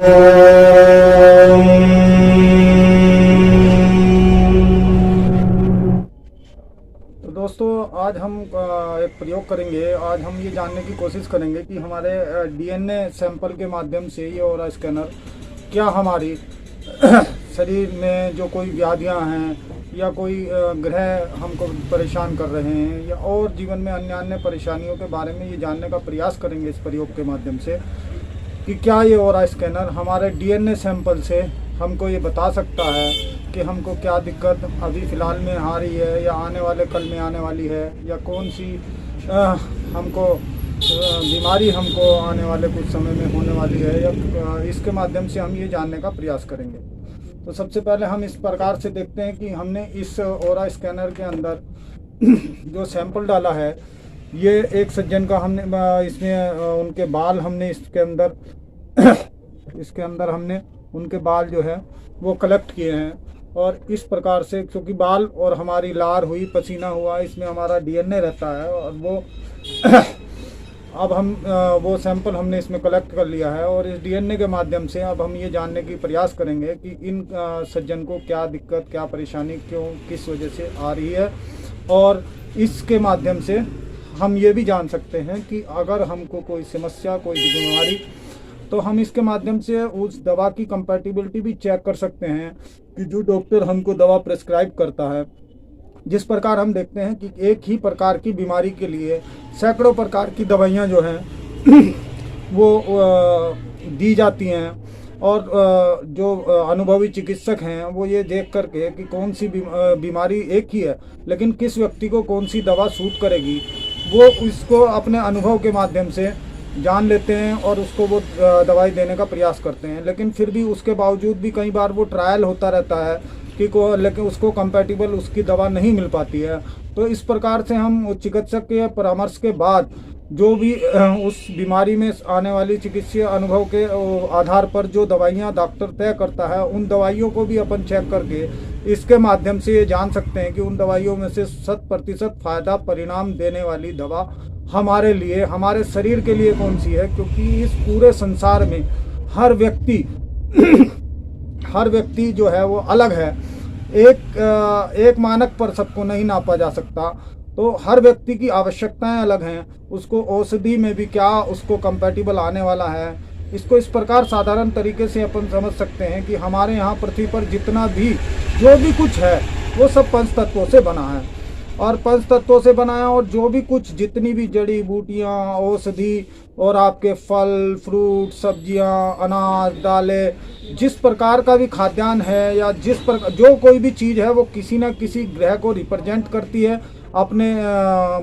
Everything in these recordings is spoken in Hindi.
तो दोस्तों, आज हम एक प्रयोग करेंगे। आज हम ये जानने की कोशिश करेंगे कि हमारे डीएनए सैंपल के माध्यम से ये ऑरा स्कैनर क्या हमारी शरीर में जो कोई व्याधियां हैं या कोई ग्रह हमको परेशान कर रहे हैं या और जीवन में अन्य अन्य परेशानियों के बारे में ये जानने का प्रयास करेंगे इस प्रयोग के माध्यम से कि क्या ये ऑरा स्कैनर हमारे डीएनए सैंपल से हमको ये बता सकता है कि हमको क्या दिक्कत अभी फ़िलहाल में आ रही है या आने वाले कल में आने वाली है, या कौन सी हमको बीमारी हमको आने वाले कुछ समय में होने वाली है, या इसके माध्यम से हम ये जानने का प्रयास करेंगे। तो सबसे पहले हम इस प्रकार से देखते हैं कि हमने इस ऑरा स्कैनर के अंदर जो सैंपल डाला है, ये एक सज्जन का हमने इसमें उनके बाल हमने इसके अंदर हमने उनके बाल जो है वो कलेक्ट किए हैं। और इस प्रकार से, क्योंकि बाल और हमारी लार हुई, पसीना हुआ, इसमें हमारा डीएनए रहता है और वो अब हम वो सैंपल हमने इसमें कलेक्ट कर लिया है। और इस डीएनए के माध्यम से अब हम ये जानने की प्रयास करेंगे कि इन सज्जन को क्या दिक्कत, क्या परेशानी, क्यों, किस वजह से आ रही है। और इसके माध्यम से हम ये भी जान सकते हैं कि अगर हमको कोई समस्या, कोई बीमारी, तो हम इसके माध्यम से उस दवा की कंपैटिबिलिटी भी चेक कर सकते हैं कि जो डॉक्टर हमको दवा प्रेस्क्राइब करता है। जिस प्रकार हम देखते हैं कि एक ही प्रकार की बीमारी के लिए सैकड़ों प्रकार की दवाइयाँ जो हैं वो दी जाती हैं, और जो अनुभवी चिकित्सक हैं वो ये देख करके कि कौन सी बीमारी एक ही है लेकिन किस व्यक्ति को कौन सी दवा सूट करेगी, वो इसको अपने अनुभव के माध्यम से जान लेते हैं और उसको वो दवाई देने का प्रयास करते हैं। लेकिन फिर भी उसके बावजूद भी कई बार वो ट्रायल होता रहता है कि लेकिन उसको कंपैटिबल उसकी दवा नहीं मिल पाती है। तो इस प्रकार से हम चिकित्सक के परामर्श के बाद जो भी उस बीमारी में आने वाली चिकित्सीय अनुभव के आधार पर जो दवाइयाँ डॉक्टर तय करता है, उन दवाइयों को भी अपन चेक करके इसके माध्यम से ये जान सकते हैं कि उन दवाइयों में से 100% फ़ायदा परिणाम देने वाली दवा हमारे लिए, हमारे शरीर के लिए कौन सी है। क्योंकि इस पूरे संसार में हर व्यक्ति जो है वो अलग है। एक मानक पर सबको नहीं नापा जा सकता। तो हर व्यक्ति की आवश्यकताएं अलग हैं। उसको औषधि में भी क्या उसको कंपैटिबल आने वाला है, इसको इस प्रकार साधारण तरीके से अपन समझ सकते हैं कि हमारे यहाँ पृथ्वी पर जितना भी जो भी कुछ है वो सब पंच तत्वों से बना है, और पंच तत्वों से बना है। और जो भी कुछ, जितनी भी जड़ी बूटियाँ, औषधि और आपके फल, फ्रूट, सब्जियाँ, अनाज, दालें, जिस प्रकार का भी खाद्यान्न है या जिस प्रकार जो कोई भी चीज़ है वो किसी न किसी ग्रह को रिप्रेजेंट करती है। अपने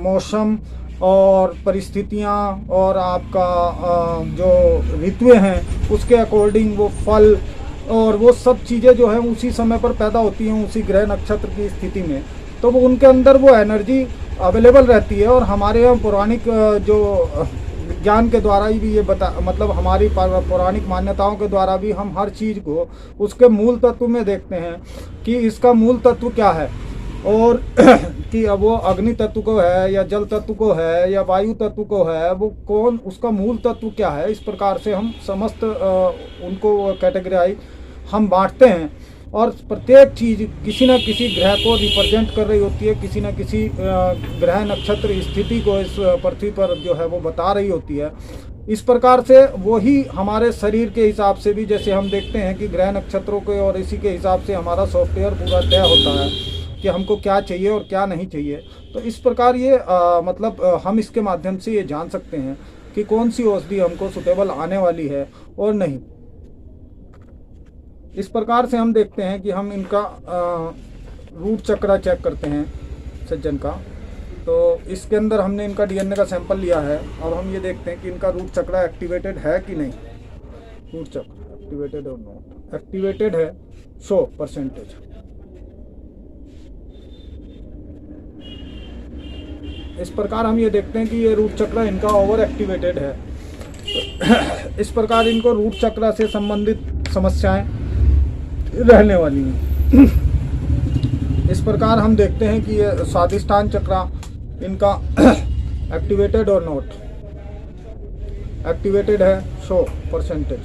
मौसम और परिस्थितियाँ और आपका जो ऋतुएं हैं उसके अकॉर्डिंग वो फल और वो सब चीज़ें जो है उसी समय पर पैदा होती हैं, उसी ग्रह नक्षत्र की स्थिति में। तो वो उनके अंदर वो एनर्जी अवेलेबल रहती है। और हमारे यहाँ पौराणिक जो ज्ञान के द्वारा भी ये मतलब हमारी पौराणिक मान्यताओं के द्वारा भी हम हर चीज़ को उसके मूल तत्व में देखते हैं कि इसका मूल तत्व क्या है, और कि अब वो अग्नि तत्व को है या जल तत्व को है या वायु तत्व को है, वो कौन, उसका मूल तत्व क्या है। इस प्रकार से हम समस्त उनको कैटेगराइज हम बांटते हैं। और प्रत्येक चीज़ किसी न किसी ग्रह को रिप्रेजेंट कर रही होती है, किसी न किसी ग्रह नक्षत्र स्थिति को इस पृथ्वी पर जो है वो बता रही होती है। इस प्रकार से वही हमारे शरीर के हिसाब से भी, जैसे हम देखते हैं कि ग्रह नक्षत्रों के और इसी के हिसाब से हमारा सॉफ्टवेयर पूरा तय होता है कि हमको क्या चाहिए और क्या नहीं चाहिए। तो इस प्रकार ये हम इसके माध्यम से ये जान सकते हैं कि कौन सी औषधि हमको सुटेबल आने वाली है और नहीं। इस प्रकार से हम देखते हैं कि हम इनका रूट चक्र चेक करते हैं सज्जन का। तो इसके अंदर हमने इनका डीएनए का सैंपल लिया है। अब हम ये देखते हैं कि इनका रूट चक्र एक्टिवेटेड है कि नहीं। रूट चक्र एक्टिवेटेड और नॉट एक्टिवेटेड है 100%। इस प्रकार हम ये देखते हैं कि ये रूट चक्र इनका ओवर एक्टिवेटेड है। इस प्रकार इनको रूट चक्र से संबंधित समस्याएं रहने वाली हैं। इस प्रकार हम देखते हैं कि ये स्वादिष्टान चक्र इनका एक्टिवेटेड और नॉट एक्टिवेटेड है 100%।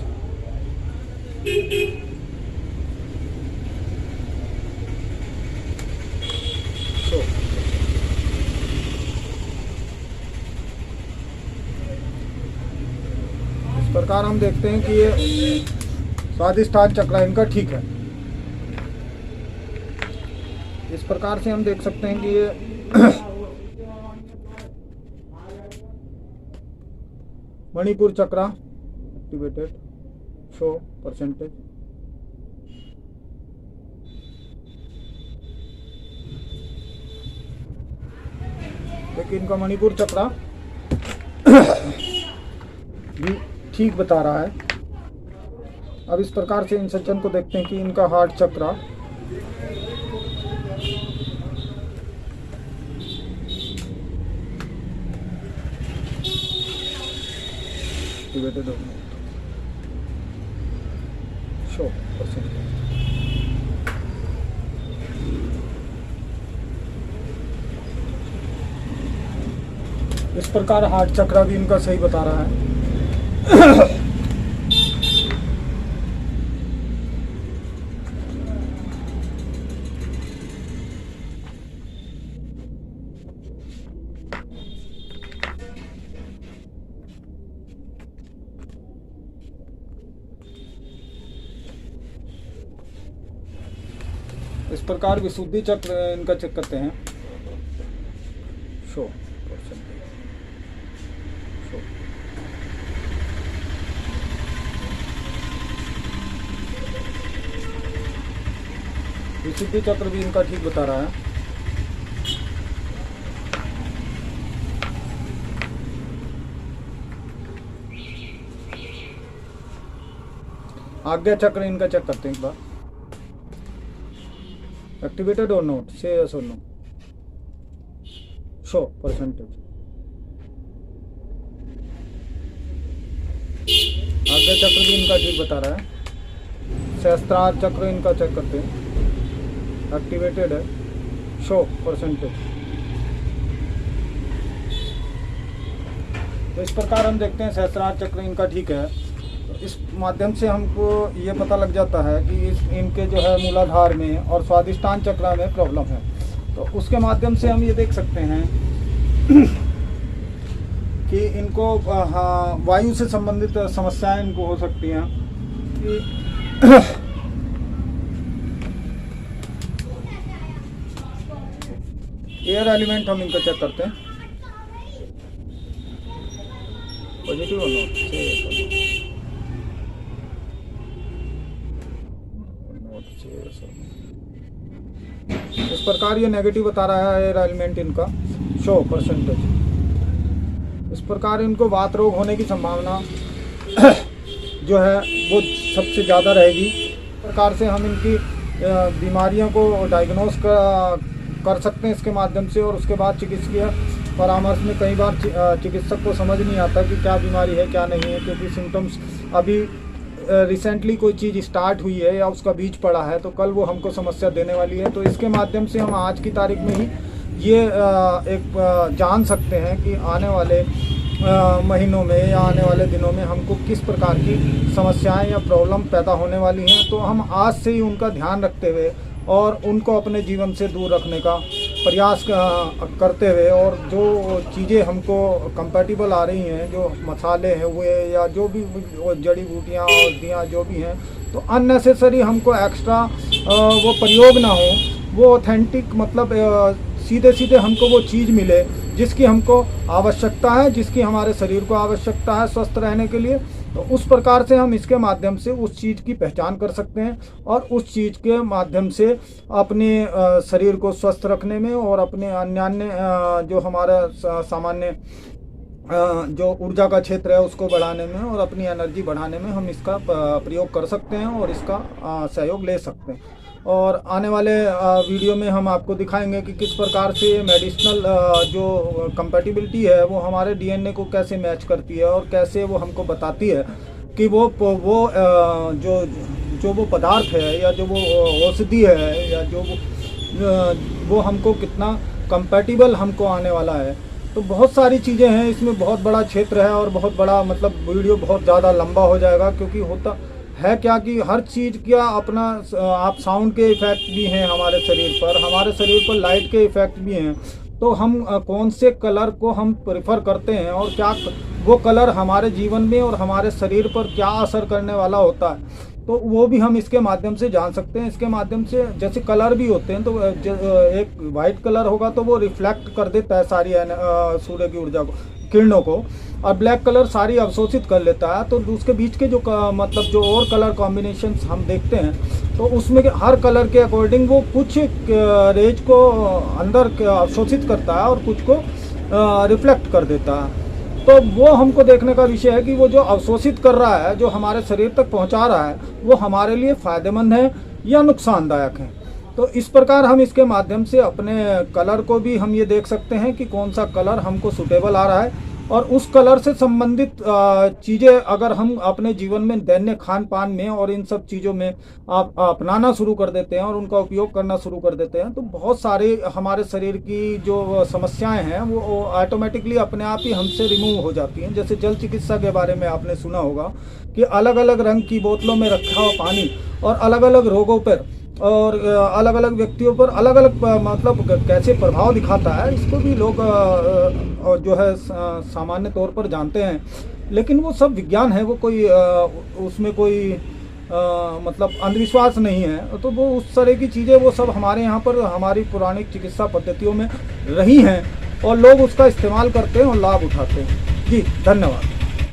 इस प्रकार हम देखते हैं कि ये स्वादिष्टान चक्र इनका ठीक है। इस प्रकार से हम देख सकते हैं कि ये मणिपुर चक्र एक्टिवेटेड, शो परसेंटेज। देखिए इनका मणिपुर चक्र भी ठीक बता रहा है। अब इस प्रकार से इन सज्जन को देखते हैं कि इनका हार्ट चक्र एक्टिवेटेड हो गया, शो परसेंटेज। इस प्रकार हार्ट चक्र भी इनका सही बता रहा है। इस प्रकार विशुद्धि चक्र इनका चेक करते हैं, शो परसेंटेज, शो। विशुद्धि चक्र भी इनका ठीक बता रहा है। आज्ञा चक्र इनका चेक करते हैं एक बार, एक्टिवेटेड और नोट, से यस और नो, शो परसेंटेज। आज्ञा चक्र भी इनका ठीक बता रहा है। सहस्त्रार चक्र इनका चेक करते हैं, एक्टिवेटेड है, शो परसेंटेज। तो इस प्रकार हम देखते हैं सहस्त्रार चक्र इनका ठीक है। इस माध्यम से हमको ये पता लग जाता है कि इनके जो है मूलाधार में और स्वादिष्टान चक्र में प्रॉब्लम है। तो उसके माध्यम से हम ये देख सकते हैं कि इनको वायु से संबंधित समस्याएं इनको हो सकती हैं कि एयर एलिमेंट हम इनका चेक करते हैं, पॉजिटिव और नोट, इस प्रकार ये नेगेटिव बता रहा है एयर एलिमेंट इनका, शो परसेंटेज। इस प्रकार इनको वात रोग होने की संभावना जो है वो सबसे ज़्यादा रहेगी। इस प्रकार से हम इनकी बीमारियों को डायग्नोस कर सकते हैं इसके माध्यम से, और उसके बाद चिकित्सकीय परामर्श में कई बार चिकित्सक को समझ नहीं आता कि क्या बीमारी है क्या नहीं है, क्योंकि सिम्टम्स अभी रिसेंटली कोई चीज़ स्टार्ट हुई है या उसका बीज पड़ा है तो कल वो हमको समस्या देने वाली है। तो इसके माध्यम से हम आज की तारीख में ही ये एक जान सकते हैं कि आने वाले महीनों में या आने वाले दिनों में हमको किस प्रकार की समस्याएं या प्रॉब्लम पैदा होने वाली हैं। तो हम आज से ही उनका ध्यान रखते हुए और उनको अपने जीवन से दूर रखने का प्रयास करते हुए, और जो चीज़ें हमको कंपैटिबल आ रही हैं, जो मसाले हैं हुए या जो भी जड़ी बूटियाँ औषधियाँ जो भी हैं, तो अननेसेसरी हमको एक्स्ट्रा वो प्रयोग ना हो, वो ऑथेंटिक मतलब सीधे सीधे हमको वो चीज़ मिले जिसकी हमको आवश्यकता है, जिसकी हमारे शरीर को आवश्यकता है स्वस्थ रहने के लिए। तो उस प्रकार से हम इसके माध्यम से उस चीज़ की पहचान कर सकते हैं और उस चीज़ के माध्यम से अपने शरीर को स्वस्थ रखने में और अपने अन्य जो हमारा सामान्य जो ऊर्जा का क्षेत्र है उसको बढ़ाने में और अपनी एनर्जी बढ़ाने में हम इसका प्रयोग कर सकते हैं और इसका सहयोग ले सकते हैं। और आने वाले वीडियो में हम आपको दिखाएंगे कि किस प्रकार से मेडिसिनल जो कंपैटिबिलिटी है वो हमारे डीएनए को कैसे मैच करती है और कैसे वो हमको बताती है कि वो जो वो पदार्थ है या जो वो औषधि है या जो वो हमको कितना कंपैटिबल हमको आने वाला है। तो बहुत सारी चीज़ें हैं इसमें, बहुत बड़ा क्षेत्र है और बहुत बड़ा मतलब वीडियो बहुत ज़्यादा लंबा हो जाएगा, क्योंकि होता है क्या कि हर चीज़ का अपना आप साउंड के इफ़ेक्ट भी हैं हमारे शरीर पर लाइट के इफ़ेक्ट भी हैं। तो हम कौन से कलर को हम प्रेफर करते हैं और क्या वो कलर हमारे जीवन में और हमारे शरीर पर क्या असर करने वाला होता है, तो वो भी हम इसके माध्यम से जान सकते हैं। इसके माध्यम से जैसे कलर भी होते हैं, तो एक वाइट कलर होगा तो वो रिफ्लेक्ट कर देता है सारी सूर्य की ऊर्जा को, किरणों को, और ब्लैक कलर सारी अवशोषित कर लेता है। तो उसके बीच के जो मतलब जो और कलर कॉम्बिनेशन हम देखते हैं, तो उसमें हर कलर के अकॉर्डिंग वो कुछ रेज को अंदर अवशोषित करता है और कुछ को रिफ्लेक्ट कर देता है। तो वो हमको देखने का विषय है कि वो जो अवशोषित कर रहा है, जो हमारे शरीर तक पहुंचा रहा है, वो हमारे लिए फ़ायदेमंद है या नुकसानदायक है। तो इस प्रकार हम इसके माध्यम से अपने कलर को भी हम ये देख सकते हैं कि कौन सा कलर हमको सूटेबल आ रहा है, और उस कलर से संबंधित चीज़ें अगर हम अपने जीवन में दैनिक खान पान में और इन सब चीज़ों में आप अपनाना शुरू कर देते हैं और उनका उपयोग करना शुरू कर देते हैं, तो बहुत सारे हमारे शरीर की जो समस्याएं हैं वो ऑटोमेटिकली अपने आप ही हमसे रिमूव हो जाती हैं। जैसे जल चिकित्सा के बारे में आपने सुना होगा कि अलग अलग रंग की बोतलों में रखा हुआ पानी और अलग अलग रोगों पर और अलग अलग व्यक्तियों पर अलग अलग मतलब कैसे प्रभाव दिखाता है, इसको भी लोग जो है सामान्य तौर पर जानते हैं। लेकिन वो सब विज्ञान है, वो कोई उसमें कोई मतलब अंधविश्वास नहीं है। तो वो उस तरह की चीज़ें वो सब हमारे यहाँ पर हमारी पुरानी चिकित्सा पद्धतियों में रही हैं और लोग उसका इस्तेमाल करते हैं और लाभ उठाते हैं। जी धन्यवाद।